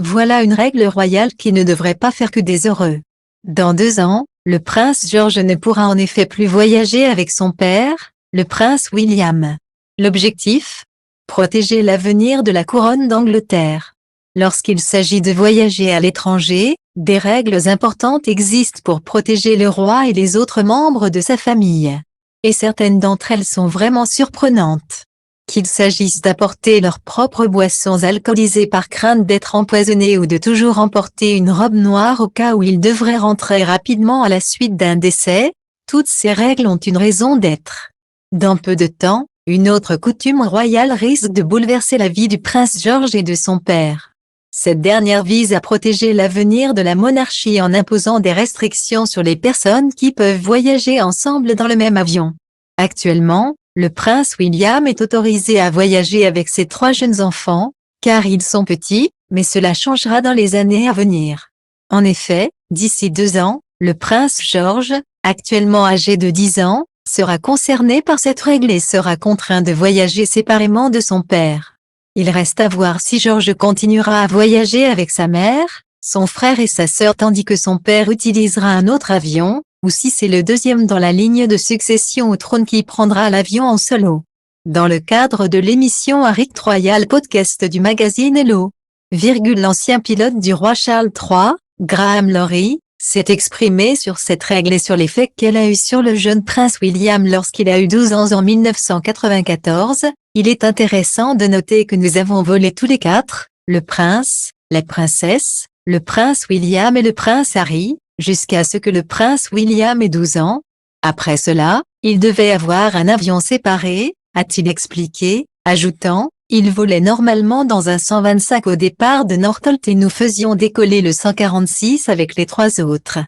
Voilà une règle royale qui ne devrait pas faire que des heureux. Dans 2 ans, le prince George ne pourra en effet plus voyager avec son père, le prince William. L'objectif? Protéger l'avenir de la couronne d'Angleterre. Lorsqu'il s'agit de voyager à l'étranger, des règles importantes existent pour protéger le roi et les autres membres de sa famille. Et certaines d'entre elles sont vraiment surprenantes. Qu'il s'agisse d'apporter leurs propres boissons alcoolisées par crainte d'être empoisonnés ou de toujours emporter une robe noire au cas où ils devraient rentrer rapidement à la suite d'un décès, toutes ces règles ont une raison d'être. Dans peu de temps, une autre coutume royale risque de bouleverser la vie du prince George et de son père. Cette dernière vise à protéger l'avenir de la monarchie en imposant des restrictions sur les personnes qui peuvent voyager ensemble dans le même avion. Actuellement, le prince William est autorisé à voyager avec ses 3 jeunes enfants, car ils sont petits, mais cela changera dans les années à venir. En effet, d'ici 2 ans, le prince George, actuellement âgé de 10 ans, sera concerné par cette règle et sera contraint de voyager séparément de son père. Il reste à voir si George continuera à voyager avec sa mère, son frère et sa sœur tandis que son père utilisera un autre avion, ou si c'est le deuxième dans la ligne de succession au trône qui prendra l'avion en solo. Dans le cadre de l'émission Richt Royal Podcast du magazine Hello, l'ancien pilote du roi Charles III, Graham Laurie, s'est exprimé sur cette règle et sur l'effet qu'elle a eu sur le jeune prince William lorsqu'il a eu 12 ans en 1994. Il est intéressant de noter que nous avons volé tous les 4, le prince, la princesse, le prince William et le prince Harry, jusqu'à ce que le prince William ait 12 ans. Après cela, il devait avoir un avion séparé, a-t-il expliqué, ajoutant, il volait normalement dans un 125 au départ de Northolt et nous faisions décoller le 146 avec les 3 autres.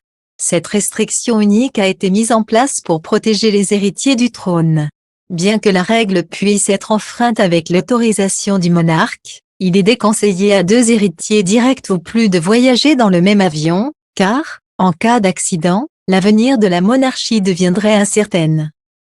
Cette restriction unique a été mise en place pour protéger les héritiers du trône. Bien que la règle puisse être enfreinte avec l'autorisation du monarque, il est déconseillé à 2 héritiers directs ou plus de voyager dans le même avion, car, en cas d'accident, l'avenir de la monarchie deviendrait incertaine.